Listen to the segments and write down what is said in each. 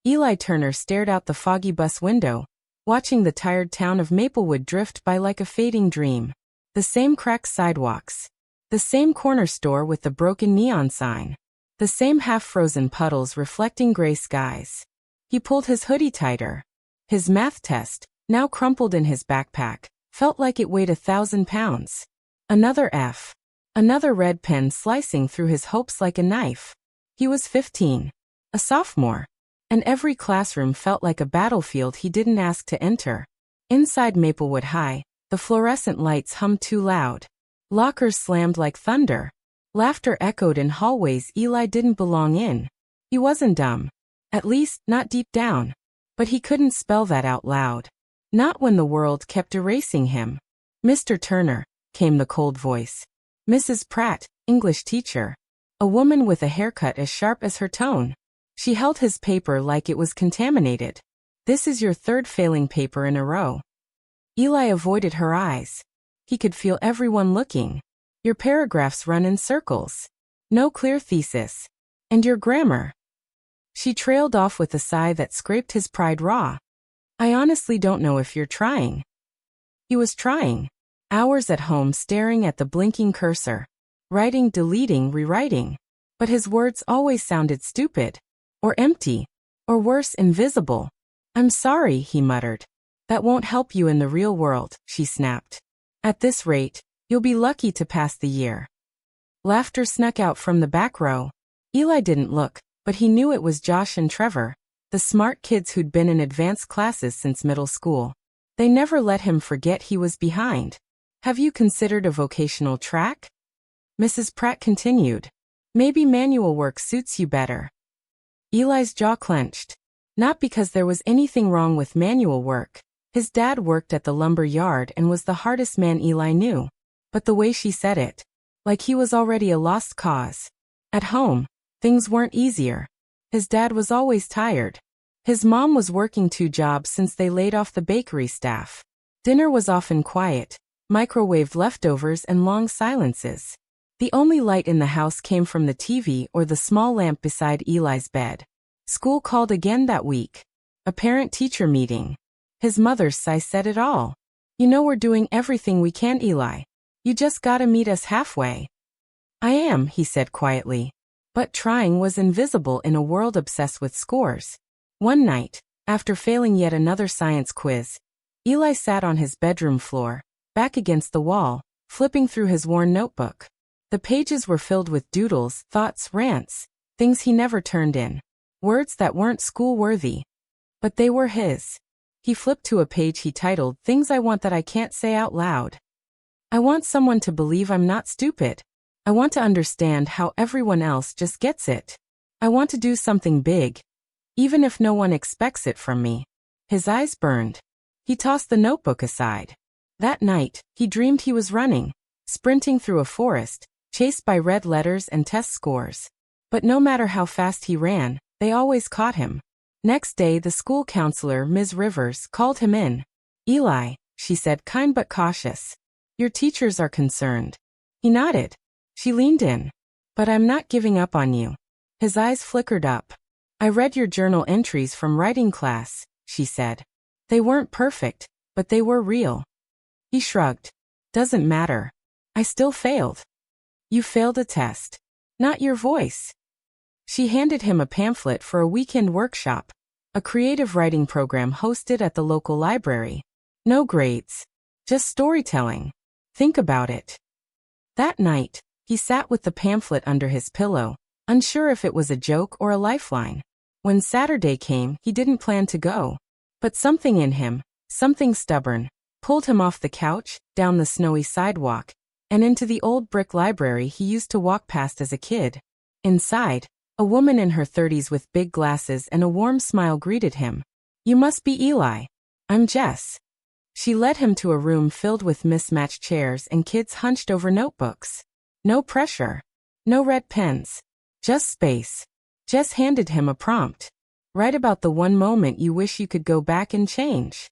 Eli Turner stared out the foggy bus window, watching the tired town of Maplewood drift by like a fading dream. The same cracked sidewalks. The same corner store with the broken neon sign. The same half-frozen puddles reflecting gray skies. He pulled his hoodie tighter. His math test, now crumpled in his backpack, felt like it weighed 1,000 pounds. Another F. Another red pen slicing through his hopes like a knife. He was 15. A sophomore. And every classroom felt like a battlefield he didn't ask to enter. Inside Maplewood High, the fluorescent lights hummed too loud. Lockers slammed like thunder. Laughter echoed in hallways Eli didn't belong in. He wasn't dumb. At least, not deep down. But he couldn't spell that out loud. Not when the world kept erasing him. "Mr. Turner," came the cold voice. "Mrs. Pratt, English teacher." A woman with a haircut as sharp as her tone. She held his paper like it was contaminated. "This is your third failing paper in a row." Eli avoided her eyes. He could feel everyone looking. "Your paragraphs run in circles. No clear thesis. And your grammar." She trailed off with a sigh that scraped his pride raw. "I honestly don't know if you're trying." He was trying. Hours at home staring at the blinking cursor. Writing, deleting, rewriting. But his words always sounded stupid. Or empty. Or worse, invisible. "I'm sorry," he muttered. "That won't help you in the real world," she snapped. "At this rate, you'll be lucky to pass the year." Laughter snuck out from the back row. Eli didn't look, but he knew it was Josh and Trevor, the smart kids who'd been in advanced classes since middle school. They never let him forget he was behind. "Have you considered a vocational track?" Mrs. Pratt continued. "Maybe manual work suits you better." Eli's jaw clenched. Not because there was anything wrong with manual work. His dad worked at the lumber yard and was the hardest man Eli knew. But the way she said it. Like he was already a lost cause. At home, things weren't easier. His dad was always tired. His mom was working 2 jobs since they laid off the bakery staff. Dinner was often quiet, microwaved leftovers and long silences. The only light in the house came from the TV or the small lamp beside Eli's bed. School called again that week. A parent-teacher meeting. His mother's sigh said it all. "You know we're doing everything we can, Eli. You just gotta meet us halfway." "I am," he said quietly. But trying was invisible in a world obsessed with scores. One night, after failing yet another science quiz, Eli sat on his bedroom floor, back against the wall, flipping through his worn notebook. The pages were filled with doodles, thoughts, rants, things he never turned in. Words that weren't school-worthy. But they were his. He flipped to a page he titled, "Things I Want That I Can't Say Out Loud." I want someone to believe I'm not stupid. I want to understand how everyone else just gets it. I want to do something big. Even if no one expects it from me. His eyes burned. He tossed the notebook aside. That night, he dreamed he was running, sprinting through a forest, chased by red letters and test scores. But no matter how fast he ran, they always caught him. Next day, the school counselor, Ms. Rivers, called him in. "Eli," she said, kind but cautious. "Your teachers are concerned." He nodded. She leaned in. "But I'm not giving up on you." His eyes flickered up. "I read your journal entries from writing class," she said. "They weren't perfect, but they were real." He shrugged. "Doesn't matter. I still failed." "You failed a test. Not your voice." She handed him a pamphlet for a weekend workshop, a creative writing program hosted at the local library. No grades. Just storytelling. Think about it. That night, he sat with the pamphlet under his pillow, unsure if it was a joke or a lifeline. When Saturday came, he didn't plan to go. But something in him, something stubborn, pulled him off the couch, down the snowy sidewalk, and into the old brick library he used to walk past as a kid. Inside, a woman in her 30s with big glasses and a warm smile greeted him. "You must be Eli. I'm Jess." She led him to a room filled with mismatched chairs and kids hunched over notebooks. No pressure. No red pens. Just space. Jess handed him a prompt. "Write about the one moment you wish you could go back and change."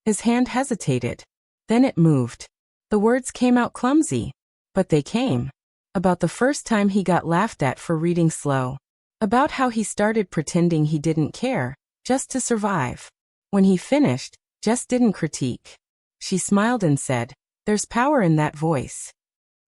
His hand hesitated. Then it moved. The words came out clumsy. But they came. About the first time he got laughed at for reading slow. About how he started pretending he didn't care, just to survive. When he finished, Jess didn't critique. She smiled and said, "There's power in that voice."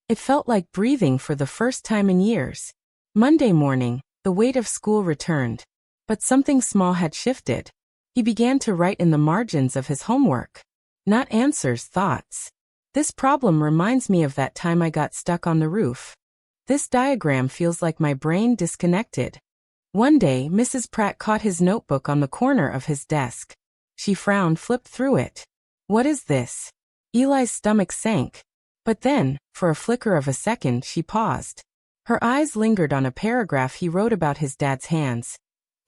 It felt like breathing for the first time in years. Monday morning, the weight of school returned. But something small had shifted. He began to write in the margins of his homework. Not answers, thoughts. This problem reminds me of that time I got stuck on the roof. This diagram feels like my brain disconnected. One day, Mrs. Pratt caught his notebook on the corner of his desk. She frowned, flipped through it. "What is this?" Eli's stomach sank. But then, for a flicker of a second, she paused. Her eyes lingered on a paragraph he wrote about his dad's hands.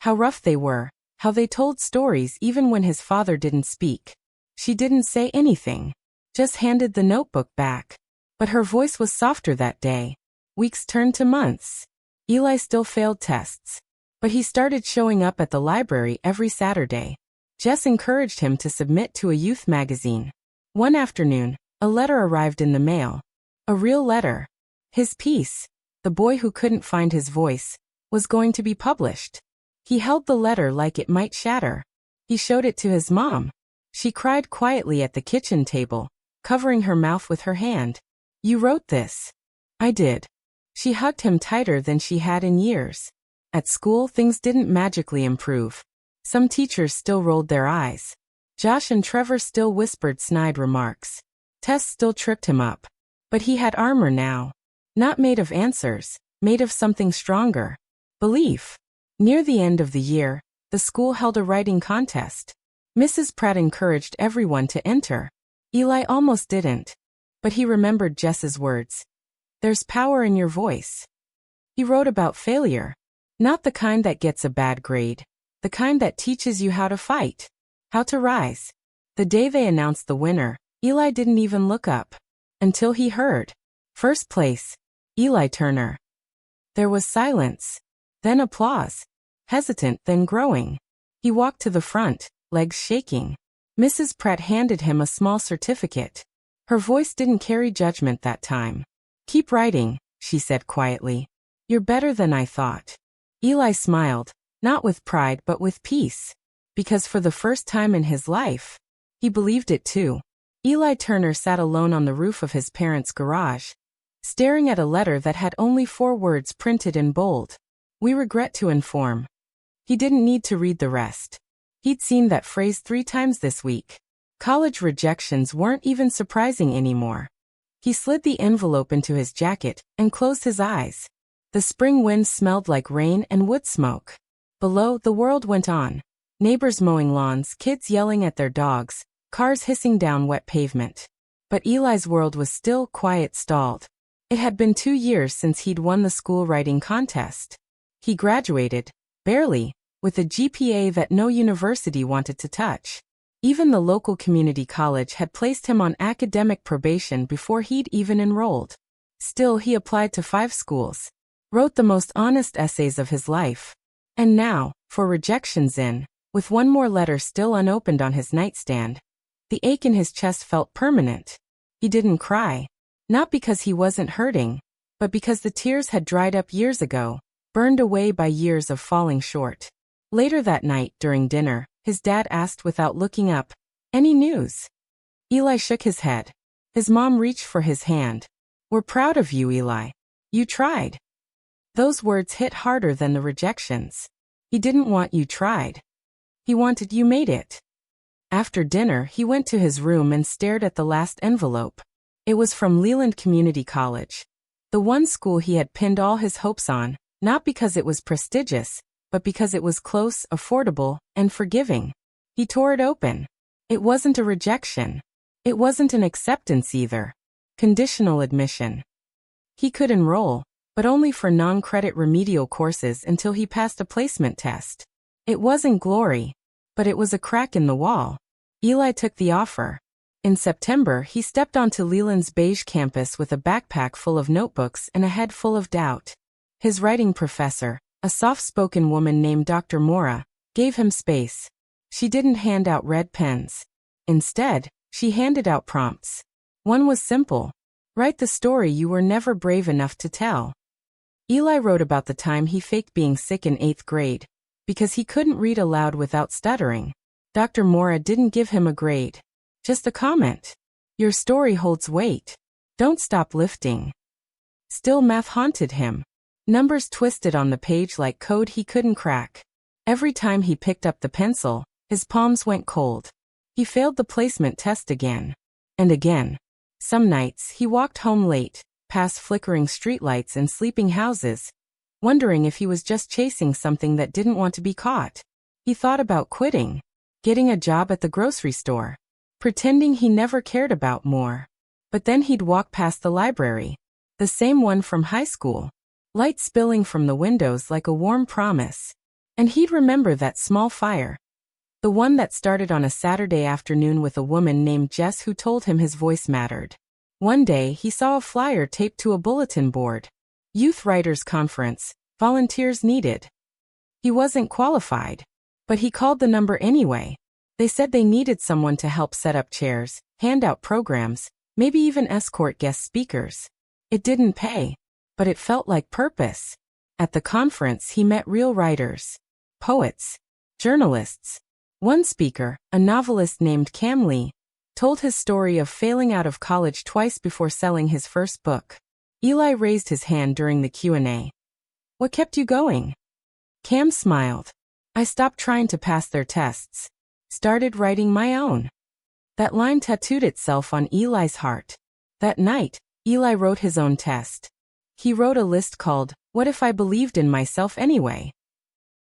How rough they were, how they told stories even when his father didn't speak. She didn't say anything, just handed the notebook back. But her voice was softer that day. Weeks turned to months. Eli still failed tests. But he started showing up at the library every Saturday. Jess encouraged him to submit to a youth magazine. One afternoon, a letter arrived in the mail. A real letter. His piece, "The Boy Who Couldn't Find His Voice," was going to be published. He held the letter like it might shatter. He showed it to his mom. She cried quietly at the kitchen table, covering her mouth with her hand. "You wrote this." "I did." She hugged him tighter than she had in years. At school, things didn't magically improve. Some teachers still rolled their eyes. Josh and Trevor still whispered snide remarks. Tess still tripped him up. But he had armor now. Not made of answers, made of something stronger. Belief. Near the end of the year, the school held a writing contest. Mrs. Pratt encouraged everyone to enter. Eli almost didn't. But he remembered Jess's words. "There's power in your voice." He wrote about failure. Not the kind that gets a bad grade. The kind that teaches you how to fight. How to rise. The day they announced the winner, Eli didn't even look up. Until he heard. First place. Eli Turner. There was silence. Then applause. Hesitant, then growing. He walked to the front, legs shaking. Mrs. Pratt handed him a small certificate. Her voice didn't carry judgment that time. "Keep writing," she said quietly. "You're better than I thought." Eli smiled, not with pride but with peace. Because for the first time in his life, he believed it too. Eli Turner sat alone on the roof of his parents' garage, staring at a letter that had only 4 words printed in bold. "We regret to inform." He didn't need to read the rest. He'd seen that phrase 3 times this week. College rejections weren't even surprising anymore. He slid the envelope into his jacket and closed his eyes. The spring wind smelled like rain and wood smoke. Below, the world went on. Neighbors mowing lawns, kids yelling at their dogs, cars hissing down wet pavement. But Eli's world was still quiet, stalled. It had been 2 years since he'd won the school writing contest. He graduated, barely, with a GPA that no university wanted to touch. Even the local community college had placed him on academic probation before he'd even enrolled. Still, he applied to 5 schools, wrote the most honest essays of his life. And now, for rejections with one more letter still unopened on his nightstand, the ache in his chest felt permanent. He didn't cry. Not because he wasn't hurting, but because the tears had dried up years ago, burned away by years of falling short. Later that night, during dinner, his dad asked without looking up, "Any news?" Eli shook his head. His mom reached for his hand. "We're proud of you, Eli. You tried." Those words hit harder than the rejections. He didn't want "you tried." He wanted "you made it." After dinner, he went to his room and stared at the last envelope. It was from Leland Community College. The one school he had pinned all his hopes on, not because it was prestigious, but because it was close, affordable, and forgiving. He tore it open. It wasn't a rejection. It wasn't an acceptance either. Conditional admission. He could enroll, but only for non-credit remedial courses until he passed a placement test. It wasn't glory, but it was a crack in the wall. Eli took the offer. In September, he stepped onto Leland's beige campus with a backpack full of notebooks and a head full of doubt. His writing professor, a soft-spoken woman named Dr. Mora, gave him space. She didn't hand out red pens. Instead, she handed out prompts. One was simple. Write the story you were never brave enough to tell. Eli wrote about the time he faked being sick in 8th grade because he couldn't read aloud without stuttering. Dr. Mora didn't give him a grade, just a comment. Your story holds weight. Don't stop lifting. Still, math haunted him. Numbers twisted on the page like code he couldn't crack. Every time he picked up the pencil, his palms went cold. He failed the placement test again. And again. Some nights, he walked home late, past flickering streetlights and sleeping houses, wondering if he was just chasing something that didn't want to be caught. He thought about quitting, getting a job at the grocery store, pretending he never cared about more. But then he'd walk past the library, the same one from high school, light spilling from the windows like a warm promise. And he'd remember that small fire. The one that started on a Saturday afternoon with a woman named Jess who told him his voice mattered. One day, he saw a flyer taped to a bulletin board. Youth Writers Conference, volunteers needed. He wasn't qualified, but he called the number anyway. They said they needed someone to help set up chairs, hand out programs, maybe even escort guest speakers. It didn't pay, but it felt like purpose. At the conference, he met real writers, poets, journalists. One speaker, a novelist named Cam Lee, told his story of failing out of college twice before selling his first book. Eli raised his hand during the Q&A. What kept you going? Cam smiled. I stopped trying to pass their tests. Started writing my own. That line tattooed itself on Eli's heart. That night, Eli wrote his own test. He wrote a list called, What If I Believed in Myself Anyway?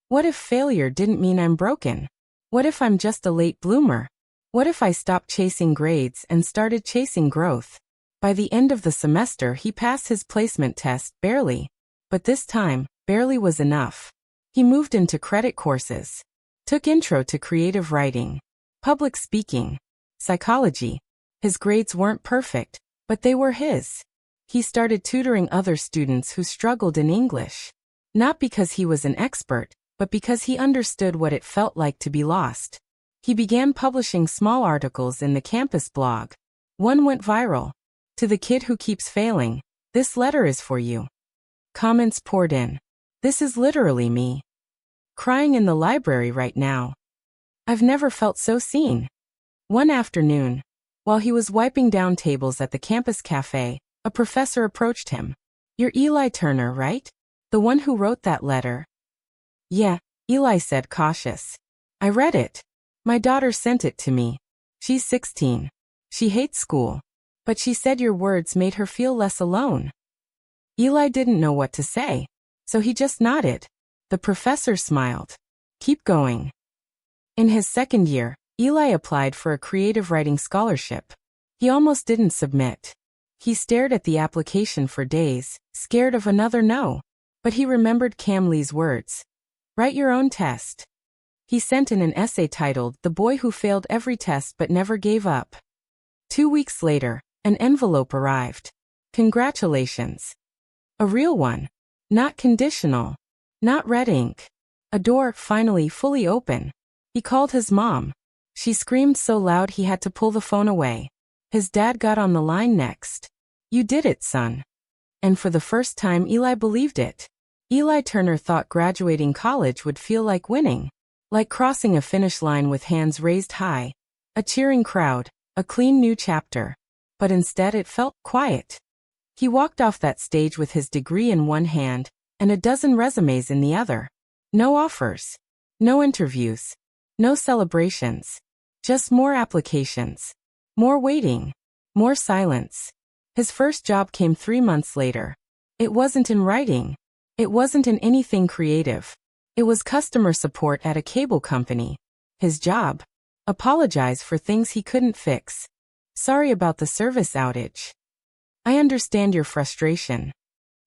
What if failure didn't mean I'm broken? What if I'm just a late bloomer? What if I stopped chasing grades and started chasing growth? By the end of the semester, he passed his placement test, barely. But this time, barely was enough. He moved into credit courses, took intro to creative writing, public speaking, psychology. His grades weren't perfect, but they were his. He started tutoring other students who struggled in English. Not because he was an expert, but because he understood what it felt like to be lost. He began publishing small articles in the campus blog. One went viral. To the kid who keeps failing, this letter is for you. Comments poured in. This is literally me. Crying in the library right now. I've never felt so seen. One afternoon, while he was wiping down tables at the campus cafe, a professor approached him. You're Eli Turner, right? The one who wrote that letter? Yeah, Eli said, cautious. I read it. My daughter sent it to me. She's 16. She hates school. But she said your words made her feel less alone. Eli didn't know what to say, so he just nodded. The professor smiled. Keep going. In his second year, Eli applied for a creative writing scholarship. He almost didn't submit. He stared at the application for days, scared of another no. But he remembered Cam Lee's words. Write your own test. He sent in an essay titled The Boy Who Failed Every Test But Never Gave Up. 2 weeks later, an envelope arrived. Congratulations. A real one. Not conditional. Not red ink. A door, finally, fully open. He called his mom. She screamed so loud he had to pull the phone away. His dad got on the line next. You did it, son. And for the first time, Eli believed it. Eli Turner thought graduating college would feel like winning. Like crossing a finish line with hands raised high. A cheering crowd. A clean new chapter. But instead it felt quiet. He walked off that stage with his degree in one hand, and a dozen resumes in the other. No offers. No interviews. No celebrations. Just more applications. More waiting. More silence. His first job came 3 months later. It wasn't in writing. It wasn't in anything creative. It was customer support at a cable company. His job? Apologize for things he couldn't fix. Sorry about the service outage. I understand your frustration.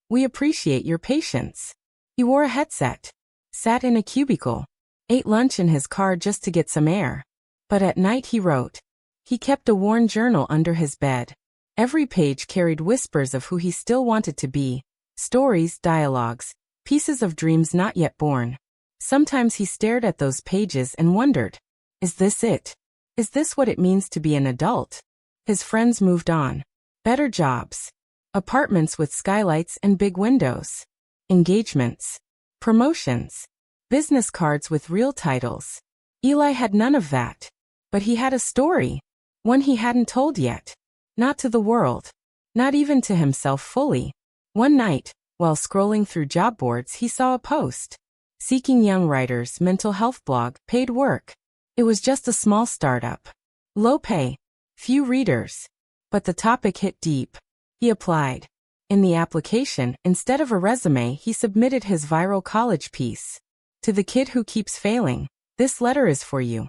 We appreciate your patience. He wore a headset, sat in a cubicle, ate lunch in his car just to get some air. But at night he wrote. He kept a worn journal under his bed. Every page carried whispers of who he still wanted to be. Stories, dialogues, pieces of dreams not yet born. Sometimes he stared at those pages and wondered, is this it? Is this what it means to be an adult? His friends moved on. Better jobs. Apartments with skylights and big windows. engagements, promotions, business cards with real titles. Eli had none of that. But he had a story. One he hadn't told yet. Not to the world. Not even to himself fully. One night, while scrolling through job boards, he saw a post. Seeking young writers, mental health blog, paid work. It was just a small startup. Low pay. Few readers. But the topic hit deep. He applied. In the application, instead of a resume, he submitted his viral college piece. To the kid who keeps failing, this letter is for you.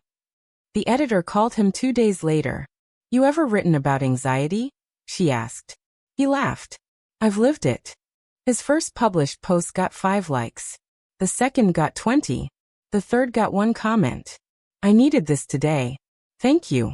The editor called him 2 days later. You ever written about anxiety? She asked. He laughed. I've lived it. His first published post got 5 likes. The second got 20. The third got 1 comment. I needed this today. Thank you.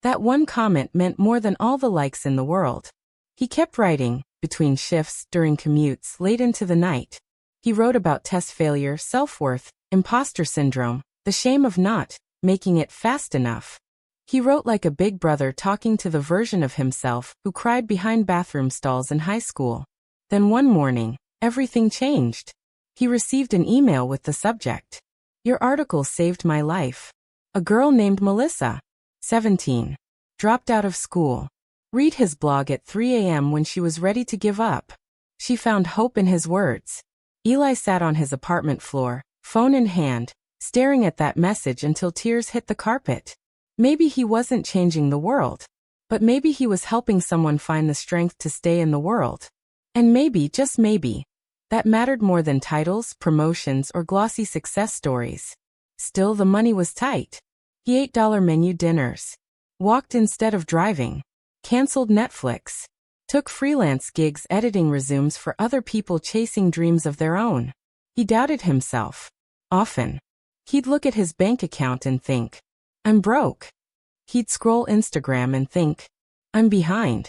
That 1 comment meant more than all the likes in the world. He kept writing, between shifts, during commutes, late into the night. He wrote about test failure, self-worth, imposter syndrome, the shame of not making it fast enough. He wrote like a big brother talking to the version of himself who cried behind bathroom stalls in high school. Then one morning, everything changed. He received an email with the subject. Your article saved my life. A girl named Melissa, 17, dropped out of school. Read his blog at 3 a.m. when she was ready to give up. She found hope in his words. Eli sat on his apartment floor, phone in hand, staring at that message until tears hit the carpet. Maybe he wasn't changing the world. But maybe he was helping someone find the strength to stay in the world. And maybe, just maybe, that mattered more than titles, promotions, or glossy success stories. Still, the money was tight. He ate $1 menu dinners. Walked instead of driving. Canceled Netflix. Took freelance gigs editing resumes for other people chasing dreams of their own. He doubted himself. Often. He'd look at his bank account and think, I'm broke. He'd scroll Instagram and think, I'm behind.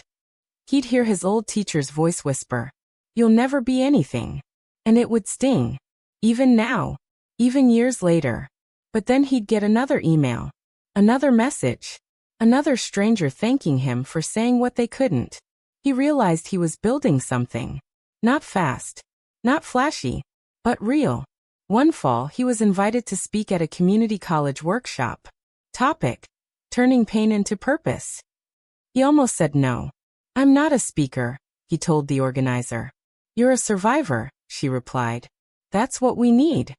He'd hear his old teacher's voice whisper, you'll never be anything. And it would sting. Even now. Even years later. But then he'd get another email. Another message. Another stranger thanking him for saying what they couldn't. He realized he was building something. Not fast. Not flashy. But real. One fall, he was invited to speak at a community college workshop. Topic: turning pain into purpose. He almost said no. I'm not a speaker, he told the organizer. You're a survivor, she replied. That's what we need.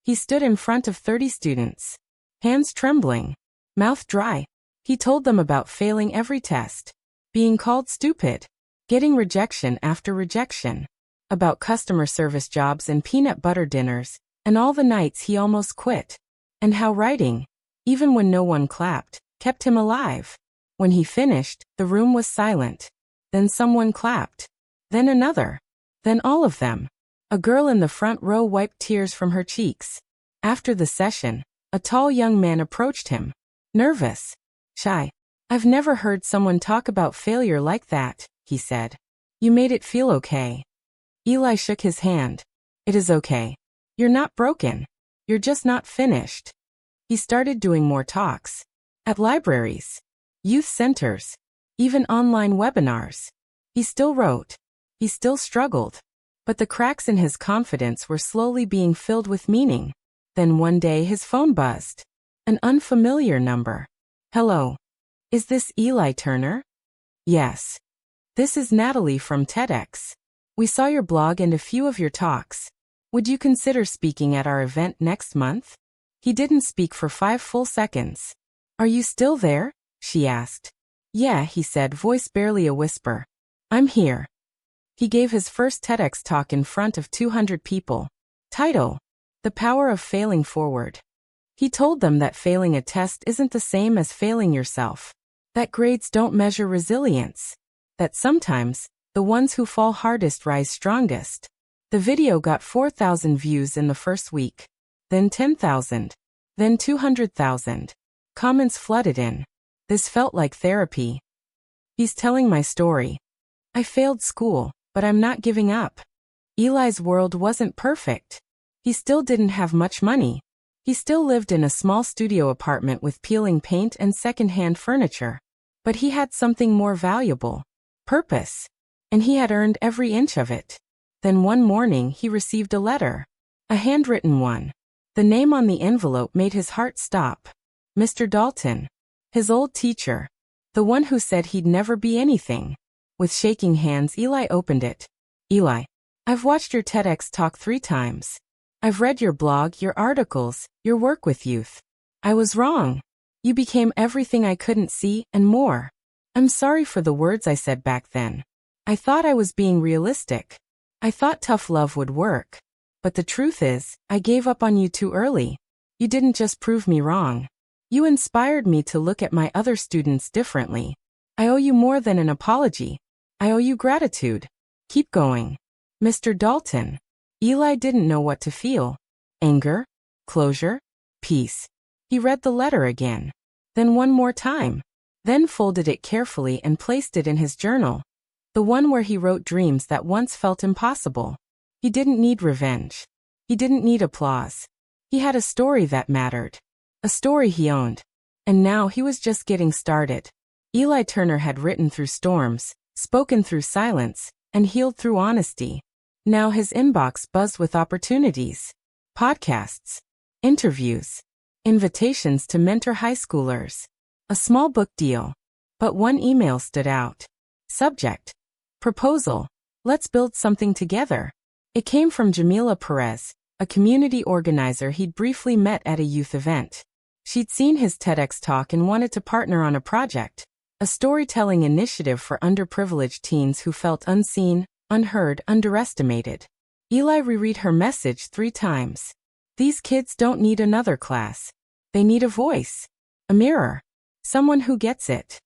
He stood in front of 30 students. Hands trembling. Mouth dry. He told them about failing every test. Being called stupid. Getting rejection after rejection. About customer service jobs and peanut butter dinners, and all the nights he almost quit. And how writing, even when no one clapped, kept him alive. When he finished, the room was silent. Then someone clapped. Then another. Then all of them. A girl in the front row wiped tears from her cheeks. After the session, a tall young man approached him. Nervous. Shy. I've never heard someone talk about failure like that, he said. You made it feel okay. Eli shook his hand. It is okay. You're not broken. You're just not finished. He started doing more talks. At libraries. Youth centers. Even online webinars. He still wrote. He still struggled. But the cracks in his confidence were slowly being filled with meaning. Then one day his phone buzzed. An unfamiliar number. Hello. Is this Eli Turner? Yes. This is Natalie from TEDx. We saw your blog and a few of your talks. Would you consider speaking at our event next month? He didn't speak for 5 full seconds. Are you still there? She asked. Yeah, he said, voice barely a whisper. I'm here. He gave his first TEDx talk in front of 200 people. Title: The Power of Failing Forward. He told them that failing a test isn't the same as failing yourself. That grades don't measure resilience. That sometimes, the ones who fall hardest rise strongest. The video got 4,000 views in the first week. Then 10,000. Then 200,000. Comments flooded in. This felt like therapy. He's telling my story. I failed school, but I'm not giving up. Eli's world wasn't perfect. He still didn't have much money. He still lived in a small studio apartment with peeling paint and second-hand furniture. But he had something more valuable. Purpose. And he had earned every inch of it. Then one morning he received a letter. A handwritten one. The name on the envelope made his heart stop. Mr. Dalton. His old teacher. The one who said he'd never be anything. With shaking hands, Eli opened it. Eli, I've watched your TEDx talk 3 times. I've read your blog, your articles, your work with youth. I was wrong. You became everything I couldn't see, and more. I'm sorry for the words I said back then. I thought I was being realistic. I thought tough love would work. But the truth is, I gave up on you too early. You didn't just prove me wrong. You inspired me to look at my other students differently. I owe you more than an apology. I owe you gratitude. Keep going. Mr. Dalton. Eli didn't know what to feel. Anger? Closure? Peace. He read the letter again. Then one more time. Then folded it carefully and placed it in his journal. The one where he wrote dreams that once felt impossible. He didn't need revenge. He didn't need applause. He had a story that mattered. A story he owned. And now he was just getting started. Eli Turner had written through storms, spoken through silence, and healed through honesty. Now his inbox buzzed with opportunities. Podcasts. Interviews. Invitations to mentor high schoolers. A small book deal. But one email stood out. Subject. Proposal. Let's build something together. It came from Jamila Perez, a community organizer he'd briefly met at a youth event. She'd seen his TEDx talk and wanted to partner on a project, a storytelling initiative for underprivileged teens who felt unseen, unheard, underestimated. Eli reread her message 3 times. These kids don't need another class. They need a voice. A mirror. Someone who gets it.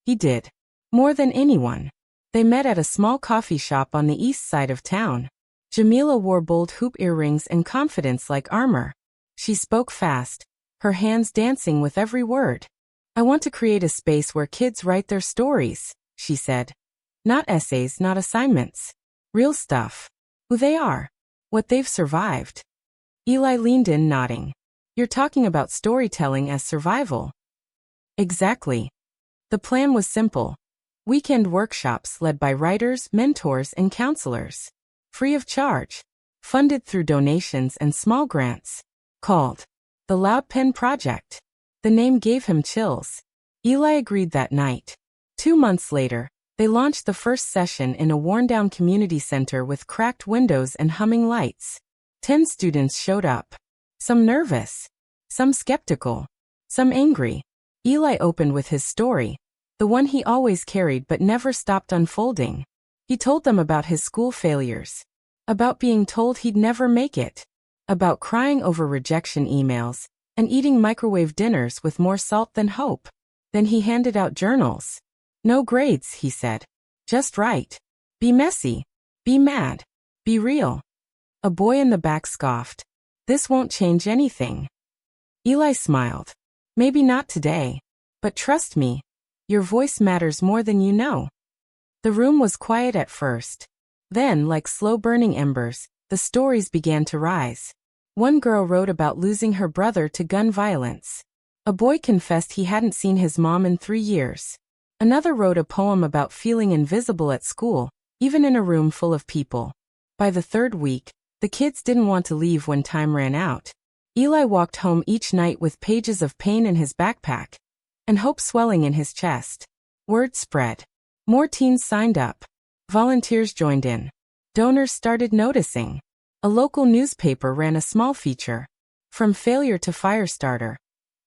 He did. More than anyone. They met at a small coffee shop on the east side of town. Jamila wore bold hoop earrings and confidence like armor. She spoke fast, her hands dancing with every word. I want to create a space where kids write their stories, she said. Not essays, not assignments. Real stuff. Who they are. What they've survived. Eli leaned in, nodding. You're talking about storytelling as survival. Exactly. The plan was simple. Weekend workshops led by writers, mentors, and counselors. Free of charge. Funded through donations and small grants. Called The Loud Pen Project. The name gave him chills. Eli agreed that night. 2 months later, they launched the first session in a worn-down community center with cracked windows and humming lights. 10 students showed up. Some nervous. Some skeptical. Some angry. Eli opened with his story, the one he always carried but never stopped unfolding. He told them about his school failures. About being told he'd never make it. About crying over rejection emails, and eating microwave dinners with more salt than hope. Then he handed out journals. No grades, he said. Just write. Be messy. Be mad. Be real. A boy in the back scoffed. This won't change anything. Eli smiled. Maybe not today. But trust me. Your voice matters more than you know. The room was quiet at first. Then, like slow-burning embers, the stories began to rise. One girl wrote about losing her brother to gun violence. A boy confessed he hadn't seen his mom in 3 years. Another wrote a poem about feeling invisible at school, even in a room full of people. By the 3rd week, the kids didn't want to leave when time ran out. Eli walked home each night with pages of pain in his backpack and hope swelling in his chest. Word spread. More teens signed up. Volunteers joined in. Donors started noticing. A local newspaper ran a small feature. From Failure to Firestarter.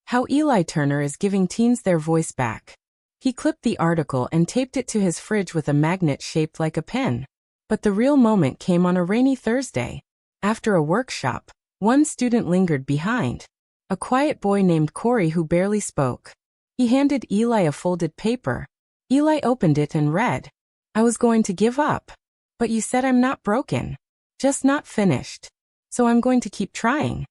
How Eli Turner is giving teens their voice back. He clipped the article and taped it to his fridge with a magnet shaped like a pen. But the real moment came on a rainy Thursday. After a workshop, one student lingered behind. A quiet boy named Corey who barely spoke. He handed Eli a folded paper. Eli opened it and read. I was going to give up. But you said I'm not broken. Just not finished. So I'm going to keep trying.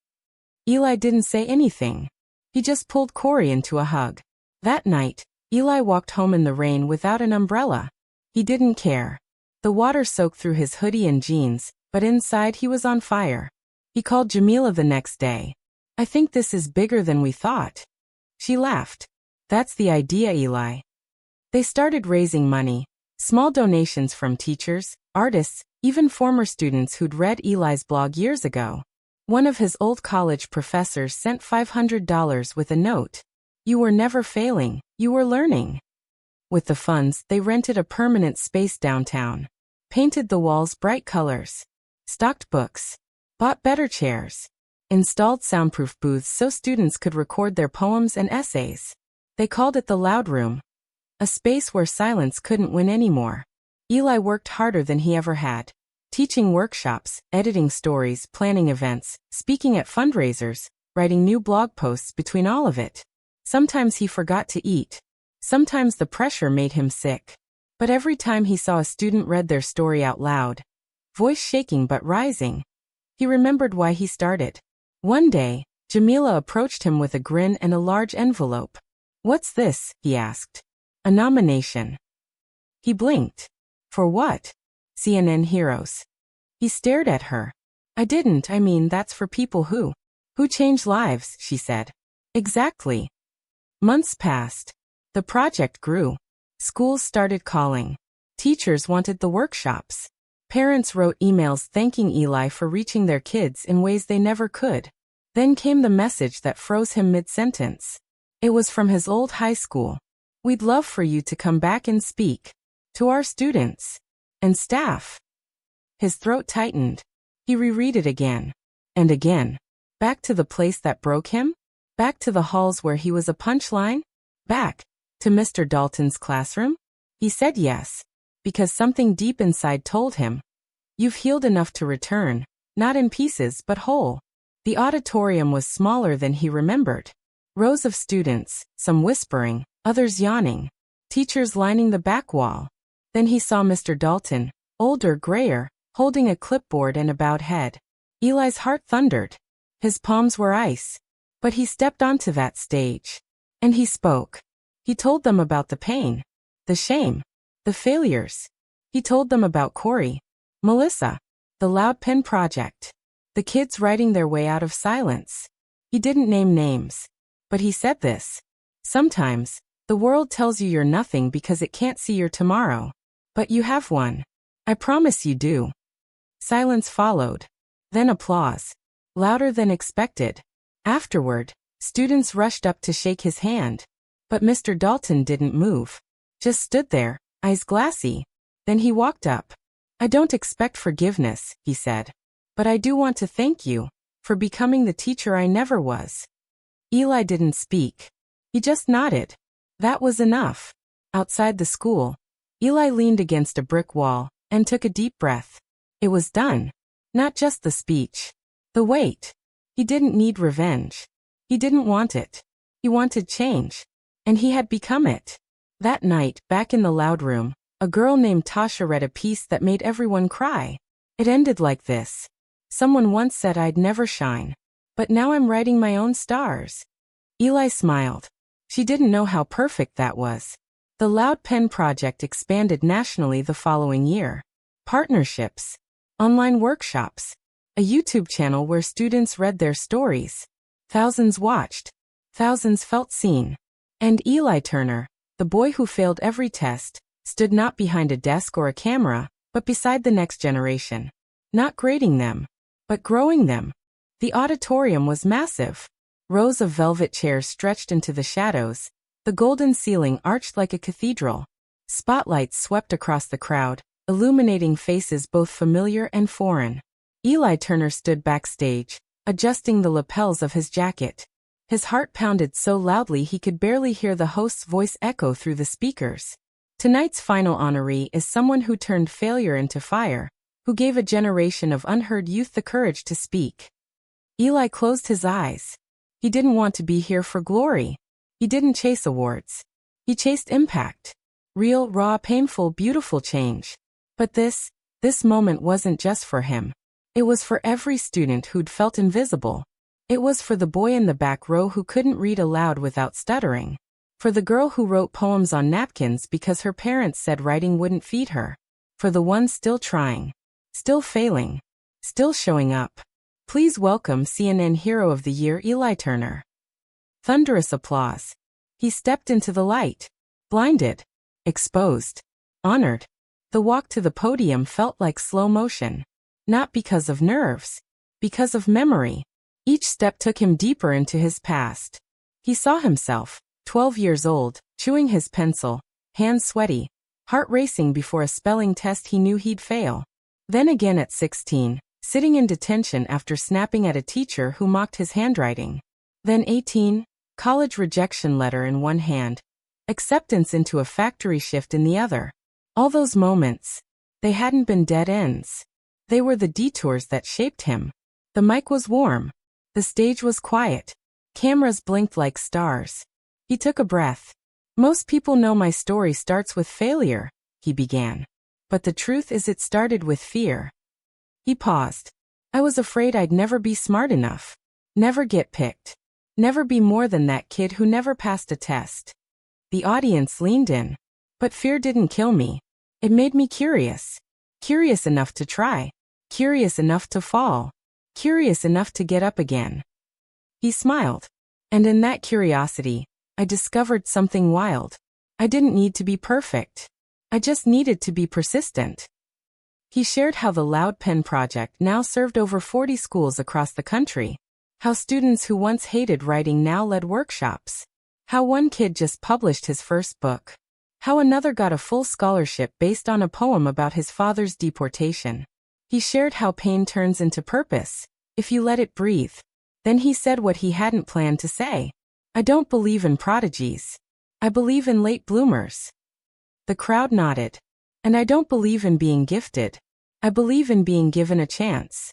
Eli didn't say anything. He just pulled Corey into a hug. That night, Eli walked home in the rain without an umbrella. He didn't care. The water soaked through his hoodie and jeans, but inside he was on fire. He called Jamila the next day. I think this is bigger than we thought. She laughed. That's the idea, Eli. They started raising money. Small donations from teachers, artists, even former students who'd read Eli's blog years ago. One of his old college professors sent $500 with a note. "You were never failing, you were learning." With the funds, they rented a permanent space downtown, painted the walls bright colors, stocked books, bought better chairs, installed soundproof booths so students could record their poems and essays. They called it the Loud Room, a space where silence couldn't win anymore. Eli worked harder than he ever had, teaching workshops, editing stories, planning events, speaking at fundraisers, writing new blog posts between all of it. Sometimes he forgot to eat. Sometimes the pressure made him sick. But every time he saw a student read their story out loud, voice shaking but rising, he remembered why he started. One day, Jamila approached him with a grin and a large envelope. "What's this?" he asked. "A nomination." He blinked. "For what?" "CNN Heroes." He stared at her. I mean that's for people who change lives," she said. "Exactly." Months passed. The project grew. Schools started calling. Teachers wanted the workshops. Parents wrote emails thanking Eli for reaching their kids in ways they never could. Then came the message that froze him mid-sentence. It was from his old high school. "We'd love for you to come back and speak to our students and staff." His throat tightened. He reread it again and again. Back to the place that broke him? Back to the halls where he was a punchline? Back to Mr. Dalton's classroom? He said yes, because something deep inside told him, "You've healed enough to return, not in pieces but whole." The auditorium was smaller than he remembered. Rows of students, some whispering, others yawning. Teachers lining the back wall. Then he saw Mr. Dalton, older, grayer, holding a clipboard and a bowed head. Eli's heart thundered. His palms were ice. But he stepped onto that stage. And he spoke. He told them about the pain, the shame, the failures. He told them about Corey, Melissa, the Loud Pen Project, the kids writing their way out of silence. He didn't name names. But he said this. Sometimes, the world tells you you're nothing because it can't see your tomorrow. But you have one. I promise you do. Silence followed. Then applause. Louder than expected. Afterward, students rushed up to shake his hand. But Mr. Dalton didn't move. Just stood there, eyes glassy. Then he walked up. "I don't expect forgiveness," he said. "But I do want to thank you for becoming the teacher I never was." Eli didn't speak. He just nodded. That was enough. Outside the school, Eli leaned against a brick wall and took a deep breath. It was done. Not just the speech. The weight. He didn't need revenge. He didn't want it. He wanted change. And he had become it. That night, back in the Loud Room, a girl named Tasha read a piece that made everyone cry. It ended like this. "Someone once said I'd never shine. But now I'm writing my own stars." Eli smiled. She didn't know how perfect that was. The Loud Pen Project expanded nationally the following year. Partnerships. Online workshops. A YouTube channel where students read their stories. Thousands watched. Thousands felt seen. And Eli Turner, the boy who failed every test, stood not behind a desk or a camera, but beside the next generation. Not grading them, but growing them. The auditorium was massive. Rows of velvet chairs stretched into the shadows. The golden ceiling arched like a cathedral. Spotlights swept across the crowd, illuminating faces both familiar and foreign. Eli Turner stood backstage, adjusting the lapels of his jacket. His heart pounded so loudly he could barely hear the host's voice echo through the speakers. Tonight's final honoree is someone who turned failure into fire, who gave a generation of unheard youth the courage to speak. Eli closed his eyes. He didn't want to be here for glory. He didn't chase awards. He chased impact. Real, raw, painful, beautiful change. But this moment wasn't just for him. It was for every student who'd felt invisible. It was for the boy in the back row who couldn't read aloud without stuttering. For the girl who wrote poems on napkins because her parents said writing wouldn't feed her. For the one still trying. Still failing. Still showing up. Please welcome CNN Hero of the Year Eli Turner. Thunderous applause. He stepped into the light. Blinded. Exposed. Honored. The walk to the podium felt like slow motion. Not because of nerves. Because of memory. Each step took him deeper into his past. He saw himself, 12 years old, chewing his pencil, hands sweaty, heart racing before a spelling test he knew he'd fail. Then again at 16, sitting in detention after snapping at a teacher who mocked his handwriting. Then 18, college rejection letter in one hand, acceptance into a factory shift in the other. All those moments, they hadn't been dead ends. They were the detours that shaped him. The mic was warm. The stage was quiet. Cameras blinked like stars. He took a breath. Most people know my story starts with failure, he began. But the truth is it started with fear. He paused. I was afraid I'd never be smart enough. Never get picked. Never be more than that kid who never passed a test. The audience leaned in. But fear didn't kill me. It made me curious. Curious enough to try. Curious enough to fall. Curious enough to get up again. He smiled. And in that curiosity, I discovered something wild. I didn't need to be perfect. I just needed to be persistent. He shared how the Loud Pen Project now served over 40 schools across the country. How students who once hated writing now led workshops. How one kid just published his first book. How another got a full scholarship based on a poem about his father's deportation. He shared how pain turns into purpose, if you let it breathe. Then he said what he hadn't planned to say. I don't believe in prodigies. I believe in late bloomers. The crowd nodded. And I don't believe in being gifted. I believe in being given a chance.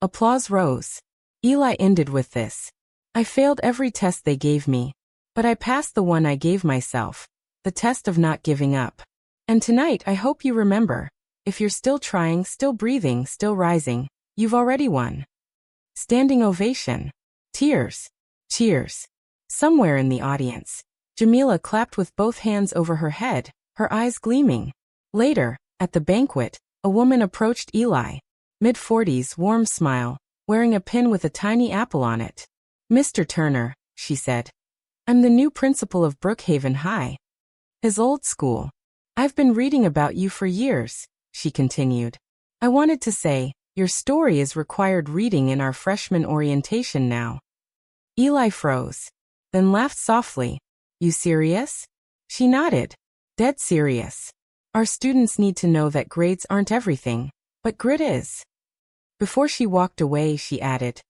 Applause rose. Eli ended with this. I failed every test they gave me. But I passed the one I gave myself. The test of not giving up. And tonight I hope you remember. If you're still trying, still breathing, still rising, you've already won. Standing ovation. Tears. Cheers. Somewhere in the audience, Jamila clapped with both hands over her head, her eyes gleaming. Later, at the banquet, a woman approached Eli. Mid-40s, warm smile, wearing a pin with a tiny apple on it. Mr. Turner, she said. I'm the new principal of Brookhaven High. His old school. I've been reading about you for years, she continued. I wanted to say, your story is required reading in our freshman orientation now. Eli froze, then laughed softly. You serious? She nodded. Dead serious. Our students need to know that grades aren't everything, but grit is. Before she walked away, she added,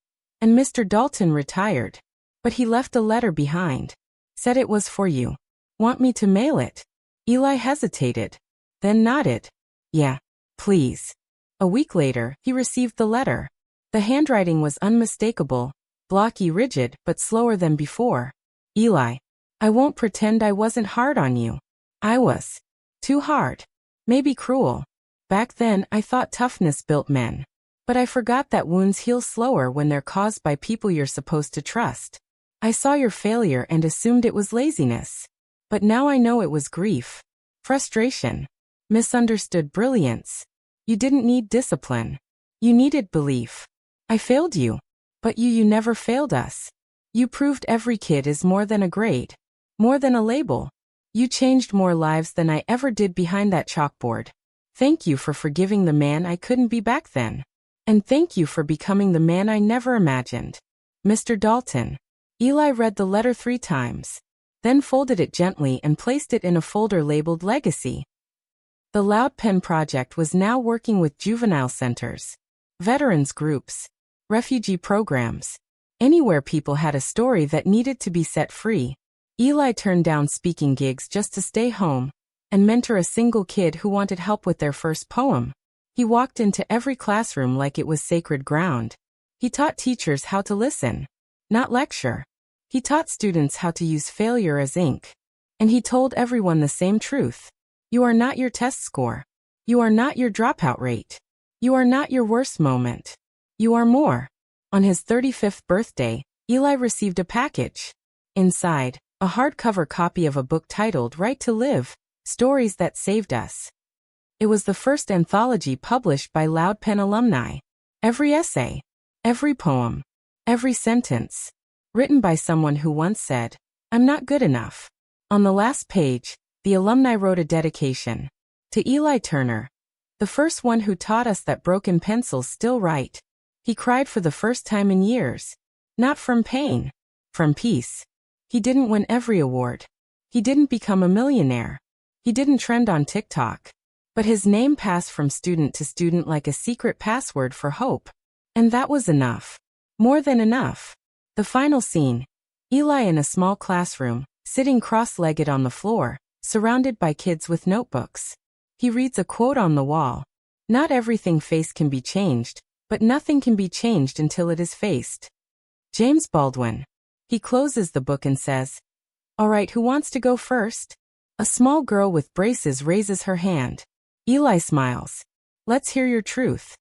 and Mr. Dalton retired. But he left a letter behind. Said it was for you. Want me to mail it? Eli hesitated, then nodded. Yeah, please. A week later, he received the letter. The handwriting was unmistakable, blocky, rigid, but slower than before. Eli, I won't pretend I wasn't hard on you. I was. Too hard. Maybe cruel. Back then, I thought toughness built men. But I forgot that wounds heal slower when they're caused by people you're supposed to trust. I saw your failure and assumed it was laziness. But now I know it was grief. Frustration. Misunderstood brilliance. You didn't need discipline. You needed belief. I failed you. But you never failed us. You proved every kid is more than a grade. More than a label. You changed more lives than I ever did behind that chalkboard. Thank you for forgiving the man I couldn't be back then. And thank you for becoming the man I never imagined. Mr. Dalton. Eli read the letter 3 times. Then folded it gently and placed it in a folder labeled Legacy. The Loud Pen Project was now working with juvenile centers, veterans groups, refugee programs, anywhere people had a story that needed to be set free. Eli turned down speaking gigs just to stay home and mentor a single kid who wanted help with their first poem. He walked into every classroom like it was sacred ground. He taught teachers how to listen, not lecture. He taught students how to use failure as ink. And he told everyone the same truth. You are not your test score. You are not your dropout rate. You are not your worst moment. You are more. On his 35th birthday, Eli received a package. Inside, a hardcover copy of a book titled Right to Live, Stories That Saved Us. It was the first anthology published by Loud Pen alumni. Every essay, every poem, every sentence, written by someone who once said, I'm not good enough. On the last page, the alumni wrote a dedication. To Eli Turner, the first one who taught us that broken pencils still write. He cried for the first time in years. Not from pain. From peace. He didn't win every award. He didn't become a millionaire. He didn't trend on TikTok. But his name passed from student to student like a secret password for hope. And that was enough. More than enough. The final scene. Eli in a small classroom, sitting cross-legged on the floor, surrounded by kids with notebooks. He reads a quote on the wall. Not everything faced can be changed, but nothing can be changed until it is faced. James Baldwin. He closes the book and says, "All right, who wants to go first?" A small girl with braces raises her hand. Eli smiles. "Let's hear your truth."